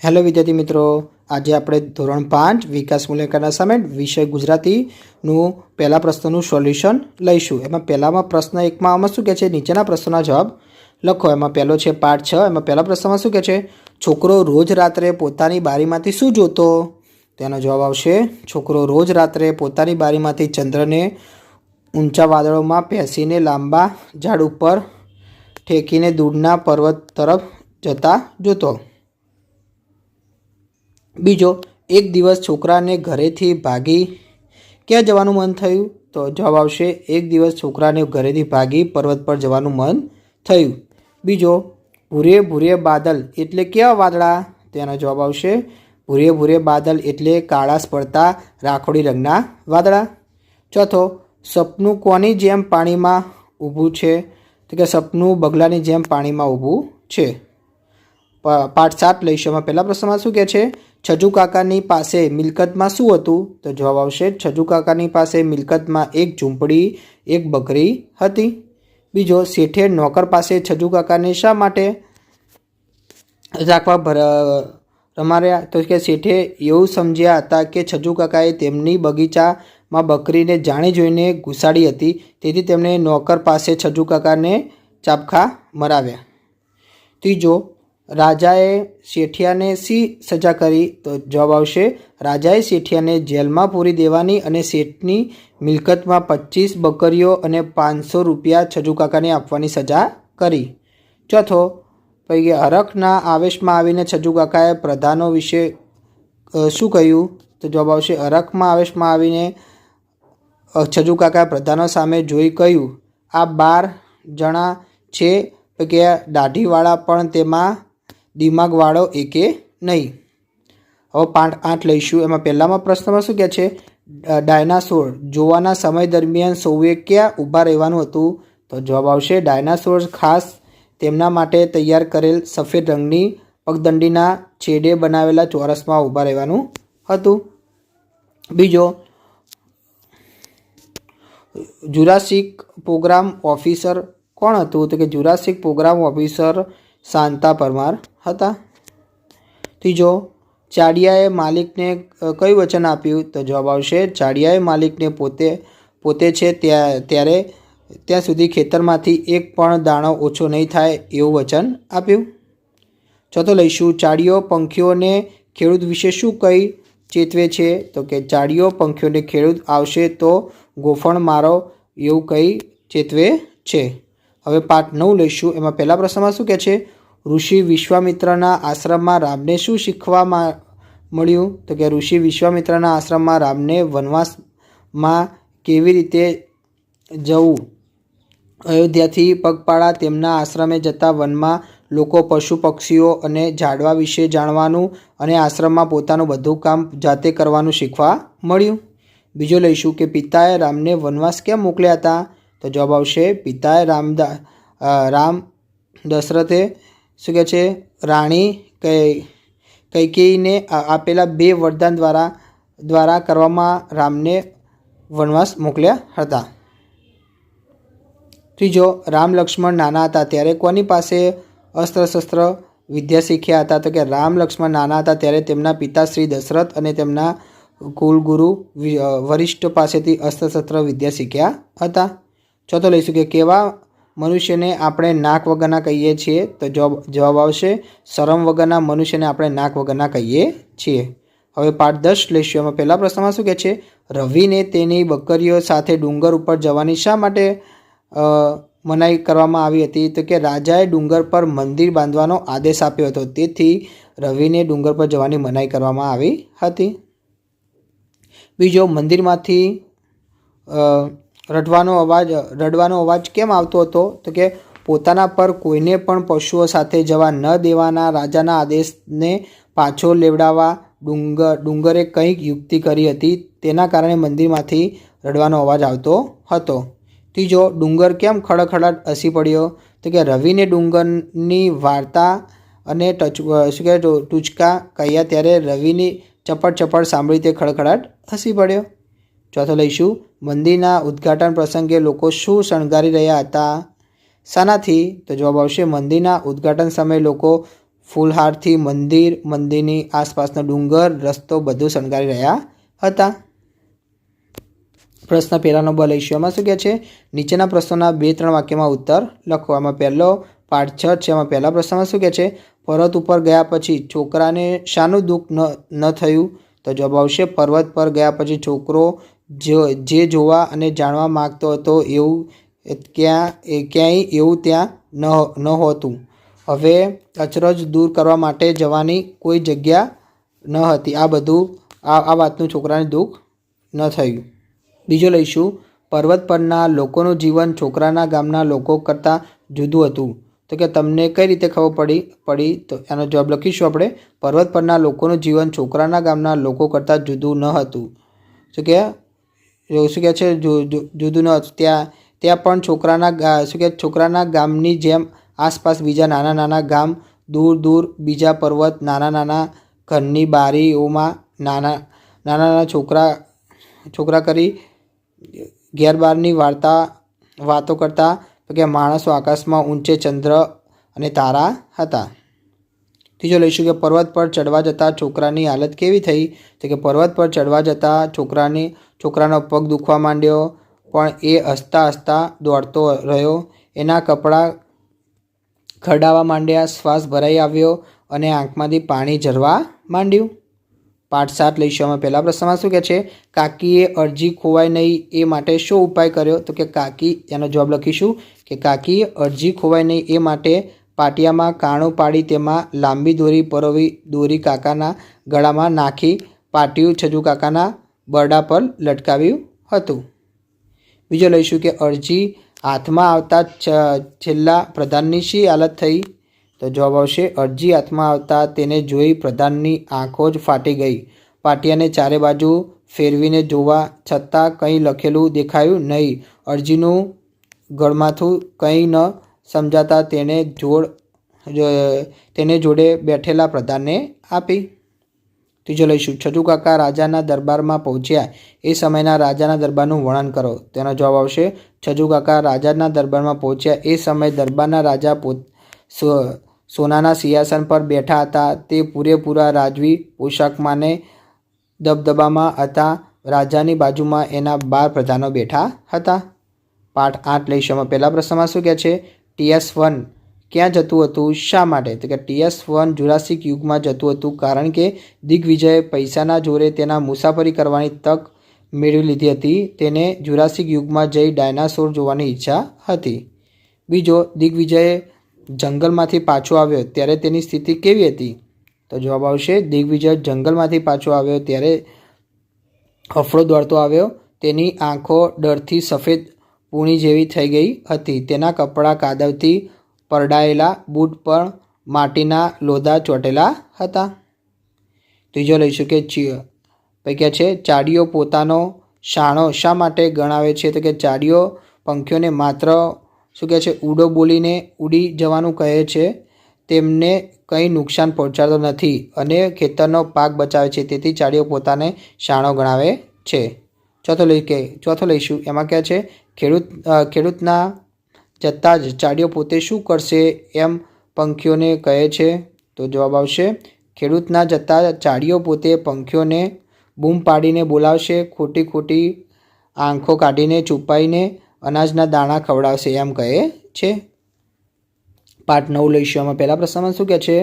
Hello વિદ્યાર્થી મિત્રો, આજે આપણે ધોરણ 5 વિકાસ મૂલ્યાંકન અસાઇનમેન્ટ વિષય ગુજરાતીનું પહેલા પ્રશ્નનું સોલ્યુશન લઈશું। એમાં પહેલામાં પ્રશ્ન 1માં આમાં શું કહે છે, નીચેના પ્રશ્નોના જવાબ લખો। એમાં પહેલો છે પાઠ 6। એમાં પહેલા પ્રશ્નમાં શું કહે છે, છોકરો રોજ રાત્રે પોતાની બારીમાંથી શું જોતો? તેનો જવાબ આવશે છોકરો રોજ રાત્રે પોતાની બારીમાંથી ચંદ્રને ઊંચા વાદળોમાં બેસીને લાંબા ઝાડ ઉપર ઠેકીને દૂરના પર્વત તરફ જતા જોતો। બીજો, એક દિવસ છોકરાને ઘરેથી ભાગી ક્યાં જવાનું મન થયું? તો જવાબ આવશે એક દિવસ છોકરાને ઘરેથી ભાગી પર્વત પર જવાનું મન થયું। બીજો, ભૂરે ભૂરે બાદલ એટલે કેવા વાદળા? તેનો જવાબ આવશે ભૂરે ભૂરે બાદલ એટલે કાળાશ પડતા રાખોડી રંગના વાદળા। ચોથો, સપનું કોની જેમ પાણીમાં ઊભું છે? તો કે સપનું બગલાની જેમ પાણીમાં ઊભું છે। પાઠ 7 લઈશું। એમાં પહેલા પ્રશ્નમાં શું કહે છે, છજુ કાકાની પાસે મિલકતમાં શું હતું? તો જવાબ આવશે છજુ કાકાની પાસે મિલકતમાં એક ઝૂંપડી, એક બકરી હતી। બીજો, શેઠે નોકર પાસે છજુ કાકાને શા માટે રાખવા રમાડ્યા? તો કે શેઠે એવું સમજ્યા હતા કે છજુ કાકાએ તેમની બગીચામાં બકરીને જાણી જોઈને ઘુસાડી હતી, તેથી તેમણે નોકર પાસે છજુ કાકાને ચાબખા મરાવ્યા। ત્રીજો, રાજાએ શેઠિયાને શી સજા કરી? તો જવાબ આવશે રાજાએ શેઠિયાને જેલમાં પૂરી દેવાની અને શેઠની મિલકતમાં 25 બકરીઓ અને 500 રૂપિયા છજુ કાકાને આપવાની સજા કરી। ચોથો, પછી હરખના આવેશમાં આવીને છજુ કાકાએ પ્રધાનો વિશે શું કહ્યું? તો જવાબ આવશે હરખમાં આવેશમાં આવીને છજુ કાકાએ પ્રધાનો સામે જોઈ કહ્યું, આ 12 જણા છે કે દાઢીવાળા પણ તેમાં દિમાગવાળો એકે નહીં। હવે પાઠ 8 લઈશું। એમાં પહેલામાં પ્રશ્નમાં શું કહે છે, ડાયનાસોર જોવાના સમય દરમિયાન સૌએ ક્યાં ઊભા રહેવાનું હતું? તો જવાબ આવશે ડાયનાસોર ખાસ તેમના માટે તૈયાર કરેલ સફેદ રંગની પગદંડીના છેડે બનાવેલા ચોરસમાં ઊભા રહેવાનું હતું। બીજો, જુરાસિક પ્રોગ્રામ ઓફિસર કોણ હતું? તો કે જુરાસિક પ્રોગ્રામ ઓફિસર શાંતા પરમાર હતા। ત્રીજો, ચાડિયાએ માલિકને કયું વચન આપ્યું? તો જવાબ આવશે ચાડિયાએ માલિકને પોતે છે ત્યાં સુધી ખેતરમાંથી એક પણ દાણો ઓછો નહીં થાય એવું વચન આપ્યું। ચોથો લઈશું, ચાડિયો પંખીઓને ખેડૂત વિશે શું કહી ચેતવે છે? તો કે ચાડિયો પંખીઓને ખેડૂત આવશે તો ગોફણ મારો એવું કહી ચેતવે છે। હવે પાઠ 9 લઈશું। એમાં પહેલા પ્રશ્નમાં શું કહે છે, ઋષિ વિશ્વામિત્રના આશ્રમમાં રામને શું શીખવા મળ્યું? તો કે ઋષિ વિશ્વામિત્રના આશ્રમમાં રામને વનવાસમાં કેવી રીતે જવું, અયોધ્યાથી પગપાળા તેમના આશ્રમે જતા વનમાં લોકો, પશુ પક્ષીઓ અને ઝાડવા વિશે જાણવાનું અને આશ્રમમાં પોતાનું બધું કામ જાતે કરવાનું શીખવા મળ્યું। બીજો લઈશું કે પિતાએ રામને વનવાસ કેમ મોકલ્યા હતા? તો જવાબ આવશે પિતાએ રામ દશરથે શું કહે છે, રાણી કૈકેયીને આપેલા 2 વરદાન દ્વારા કરવામાં રામને વનવાસ મોકલ્યા હતા। ત્રીજો, રામ લક્ષ્મણ નાના હતા ત્યારે કોની પાસે અસ્ત્ર શસ્ત્ર વિદ્યા શીખ્યા હતા? તો કે રામ લક્ષ્મણ નાના હતા ત્યારે તેમના પિતા શ્રી દશરથ અને તેમના કુલગુરુ વરિષ્ઠ પાસેથી અસ્ત્ર શસ્ત્ર વિદ્યા શીખ્યા હતા। ચોથો લઈશું કે કેવા મનુષ્યને આપણે નાક વગરના કહીએ છીએ? તો જવાબ આવશે શરમ વગરના મનુષ્યને આપણે નાક વગરના કહીએ છીએ। હવે પાઠ 10 લઈશું। એમાં પહેલા પ્રશ્નમાં શું કહે છે, રવિને તેની બકરીઓ સાથે ડુંગર ઉપર જવાની શા માટે મનાઈ કરવામાં આવી હતી? તો કે રાજાએ ડુંગર પર મંદિર બાંધવાનો આદેશ આપ્યો હતો, તેથી રવિને ડુંગર પર જવાની મનાઈ કરવામાં આવી હતી। બીજો, મંદિરમાંથી રડવાનો અવાજ કેમ આવતો હતો? તો કે પોતાના પર કોઈને પણ પશુઓ સાથે જવા ન દેવાના રાજાના આદેશને પાછો લેવડાવવા ડુંગરે કંઈક યુક્તિ કરી હતી, તેના કારણે મંદિરમાંથી રડવાનો અવાજ આવતો હતો। ત્રીજો, ડુંગર કેમ ખડખડાટ હસી પડ્યો? તો કે રવિને ડુંગરની વાર્તા અને ટૂચકા કહ્યા ત્યારે રવિની ચપડ સાંભળી તે ખડખડાટ હસી પડ્યો। ચોથો લઈશું, મંદિરના ઉદ્ઘાટન પ્રસંગે લોકો શું શણગારી રહ્યા હતા? શાનાથી? તો જવાબ આવશે મંદિરના ઉદ્ઘાટન સમયે લોકો ફૂલહારથી મંદિર, મંદિરની આસપાસનો ડુંગર, રસ્તો બધું શણગારી રહ્યા હતા. પ્રશ્ન પહેલાનો બ લઈશું. એમાં શું કહે છે? નીચેના પ્રશ્નોના 2-3 વાક્યમાં ઉત્તર લખો. આમાં પહેલો પાઠ 6 છે. એમાં પહેલા પ્રશ્નમાં શું કહે છે? પર્વત ઉપર ગયા પછી છોકરાને શાનું દુઃખ ન થયું? તો જવાબ આવશે પર્વત પર ગયા પછી છોકરો જે જોવા અને જાણવા માગતો હતો એવું ક્યાંય એવું ત્યાં નહોતું. હવે અચરજ દૂર કરવા માટે જવાની કોઈ જગ્યા ન હતી. આ વાતનું છોકરાને દુઃખ ન થયું. બીજો લઈશું. પર્વત પરના લોકોનું જીવન છોકરાના ગામના લોકો કરતાં જુદું હતું. તો કે તમને કઈ રીતે ખબર પડી? તો એનો જવાબ લખીશું આપણે. પર્વત પરના લોકોનું જીવન છોકરાના ગામના લોકો કરતાં જુદું ન હતું. શું કહે છે? જુદું ન હતું. ત્યાં પણ છોકરાના ગામની જેમ આસપાસ બીજા નાના નાના ગામ, દૂર દૂર બીજા પર્વત, નાના નાના ઘરની બારીઓમાં નાના છોકરા કરી ઘેરબારની વાતો કરતા કે માણસો આકાશમાં ઊંચે ચંદ્ર અને તારા હતા. ત્રીજો લઈશું કે પર્વત પર ચડવા જતાં છોકરાની હાલત કેવી થઈ? તો કે પર્વત પર ચડવા જતાં છોકરાનો પગ દુખવા માંડ્યો, પણ એ હસતા હસતા દોડતો રહ્યો. એના કપડાં ખરડાવા માંડ્યા, શ્વાસ ભરાઈ આવ્યો અને આંખમાંથી પાણી ઝરવા માંડ્યું. પાઠ 7 લઈશું. આમાં પહેલા પ્રશ્નમાં શું કહે છે? કાકીએ અરજી ખોવાય નહીં એ માટે શો ઉપાય કર્યો? તો કે એનો જવાબ લખીશું કે કાકીએ અરજી ખોવાય નહીં એ માટે પાટિયામાં કાણું પાડી તેમાં લાંબી દોરી પરોવી, દોરી કાકાના ગળામાં નાખી પાટિયું છજુ કાકાના બરડા પર લટકાવ્યું હતું. બીજો લઈશું કે અરજી હાથમાં આવતા છેલ્લા પ્રધાનની શી હાલત થઈ? તો જવાબ આવશે અરજી હાથમાં આવતા તેને જોઈ પ્રધાનની આંખો જ ફાટી ગઈ. પાટિયાને ચારે બાજુ ફેરવીને જોવા છતાં કંઈ લખેલું દેખાયું નહીં. અરજીનું ગળમાથું કંઈ ન સમજાતા તેને જોડે બેઠેલા પ્રધાનને આપી. ત્રીજો લઈશું. છજુ કાકા રાજાના દરબારમાં પહોંચ્યા એ સમયના રાજાના દરબારનું વર્ણન કરો. તેનો જવાબ આવશે છજુ કાકા રાજાના દરબારમાં પહોંચ્યા એ સમયે દરબારના રાજા સોનાના સિંહાસન પર બેઠા હતા. તે પૂરેપૂરા રાજવી પોશાકમાંને દબદબામાં હતા. રાજાની બાજુમાં એના 12 પ્રધાનો બેઠા હતા. પાઠ 8 લઈશું. પહેલા પ્રશ્નમાં શું કહે છે? TS1 ક્યાં જતું હતું? શા માટે? તો કે TS1 જુરાસિક યુગમાં જતું હતું કારણ કે દિગ્વિજયે પૈસાના જોરે તેના મુસાફરી કરવાની તક મેળવી લીધી હતી. તેને જુરાસિક યુગમાં જઈ ડાયનાસોર જોવાની ઈચ્છા હતી. બીજો, દિગ્વિજયે જંગલમાંથી પાછો આવ્યો ત્યારે તેની સ્થિતિ કેવી હતી? તો જવાબ આવશે દિગ્વિજય જંગલમાંથી પાછો આવ્યો ત્યારે હફળો દોડતો આવ્યો. તેની આંખો ડરથી સફેદ પૂણી જેવી થઈ ગઈ હતી. તેના કપડાં કાદવથી પરડાયેલા, બૂટ પર માટીના લોદા ચોંટેલા હતા. ત્રીજો લઈશું કે ચાડીઓ પોતાનો શાણો શા માટે ગણાવે છે? તો કે ચાડીઓ પંખીઓને માત્ર ઉડો બોલીને ઉડી જવાનું કહે છે. તેમને કંઈ નુકસાન પહોંચાડતો નથી અને ખેતરનો પાક બચાવે છે. તેથી ચાડીઓ પોતાને શાણો ગણાવે છે. ચોથો લઈશું. એમાં કહે છે ખેડૂતના જતાં જ ચાડીઓ પોતે શું કરશે એમ પંખીઓને કહે છે? તો જવાબ આવશે ખેડૂતના જતાં ચાડીઓ પોતે પંખીઓને બૂમ પાડીને બોલાવશે, ખોટી આંખો કાઢીને છુપાઈને અનાજના દાણા ખવડાવશે એમ કહે છે. પાઠ 9 લઈશું. આમાં પહેલા પ્રશ્નમાં શું કહે છે?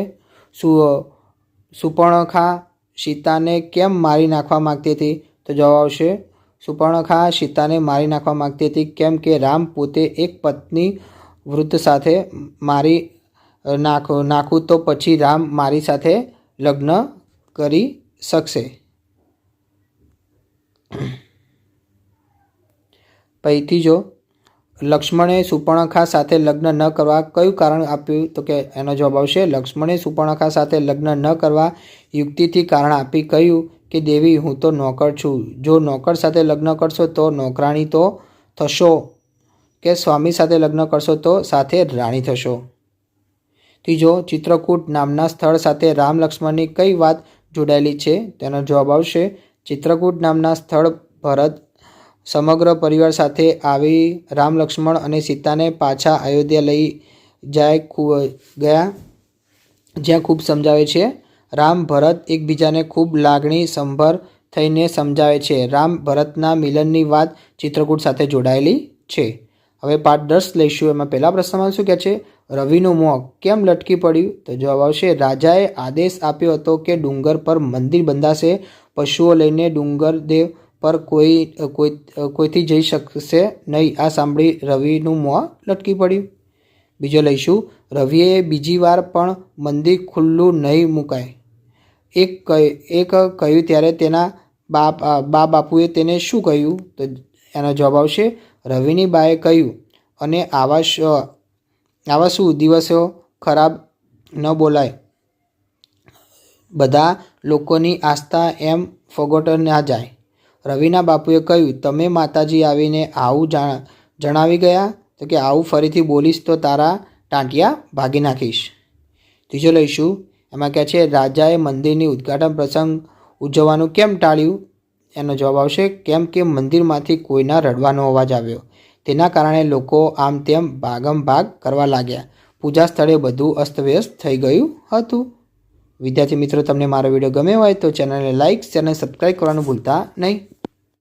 સુપર્ણખા સીતાને કેમ મારી નાખવા માગતી હતી? તો જવાબ આવશે સુપર્ણખા સીતાને મારી નાખવા માગતી હતી કેમ કે રામ પોતે એક પત્ની વૃદ્ધ સાથે મારી નાખું તો પછી રામ મારી સાથે લગ્ન કરી શકશે. પછી જો લક્ષ્મણે સુપર્ણખા સાથે લગ્ન ન કરવા કયું કારણ આપ્યું? તો કે એનો જવાબ આવશે લક્ષ્મણે સુપર્ણખા સાથે લગ્ન ન કરવા યુક્તિથી કારણ આપી કહ્યું કે દેવી હું તો નોકર છું. જો નોકર સાથે લગ્ન કરશો તો નોકરાણી તો થશો, કે સ્વામી સાથે લગ્ન કરશો તો સાથે રાણી થશો. ત્રીજો, ચિત્રકૂટ નામના સ્થળ સાથે રામ લક્ષ્મણની કઈ વાત જોડાયેલી છે? તેનો જવાબ આવશે ચિત્રકૂટ નામના સ્થળ ભરત સમગ્ર પરિવાર સાથે આવી રામ લક્ષ્મણ અને સીતાને પાછા અયોધ્યા લઈ ગયા જ્યાં ખૂબ સમજાવે છે. રામ ભરત એકબીજાને ખૂબ લાગણી સંભર થઈને સમજાવે છે. રામ ભરતના મિલનની વાત ચિત્રકૂટ સાથે જોડાયેલી છે. હવે પાઠ 10 લઈશું. એમાં પહેલા પ્રશ્નમાં શું કહે છે? રવિનું મોં કેમ લટકી પડ્યું? તો જવાબ આવશે, રાજાએ આદેશ આપ્યો હતો કે ડુંગર પર મંદિર બંધાશે. પશુઓ લઈને ડુંગરદેવ પર કોઈથી જઈ શકશે નહીં. આ સાંભળી રવિનું મોં લટકી પડ્યું. બીજો લઈશું. રવિએ બીજી વાર પણ મંદિર ખુલ્લું નહીં મુકાય. એક કહ્યું ત્યારે તેના બાપુએ તેને શું કહ્યું? તો એનો જવાબ આવશે, રવિની બાએ કહ્યું, અને આવા શું દિવસો ખરાબ ન બોલાય. બધા લોકોની આસ્થા એમ ફગોટ ના જાય. રવિના બાપુએ કહ્યું, તમે માતાજી આવીને આવું જણાવી ગયા? તો કે આવું ફરીથી બોલીશ તો તારા ટાંટિયા ભાગી નાખીશ. ત્રીજો લઈશું. એમાં કહે છે, રાજાએ મંદિરની ઉદ્ઘાટન પ્રસંગ ઉજવવાનું કેમ ટાળ્યું? એનો જવાબ આવશે, કેમ કે મંદિરમાંથી કોઈના રડવાનો અવાજ આવ્યો. તેના કારણે લોકો આમ તેમ ભાગમ ભાગ કરવા લાગ્યા. પૂજા સ્થળે બધું અસ્તવ્યસ્ત થઈ ગયું હતું. વિદ્યાર્થી મિત્રો, તમને મારો વિડીયો ગમ્યો હોય તો ચેનલને લાઇક, ચેનલ સબસ્ક્રાઈબ કરવાનું ભૂલતા નહીં.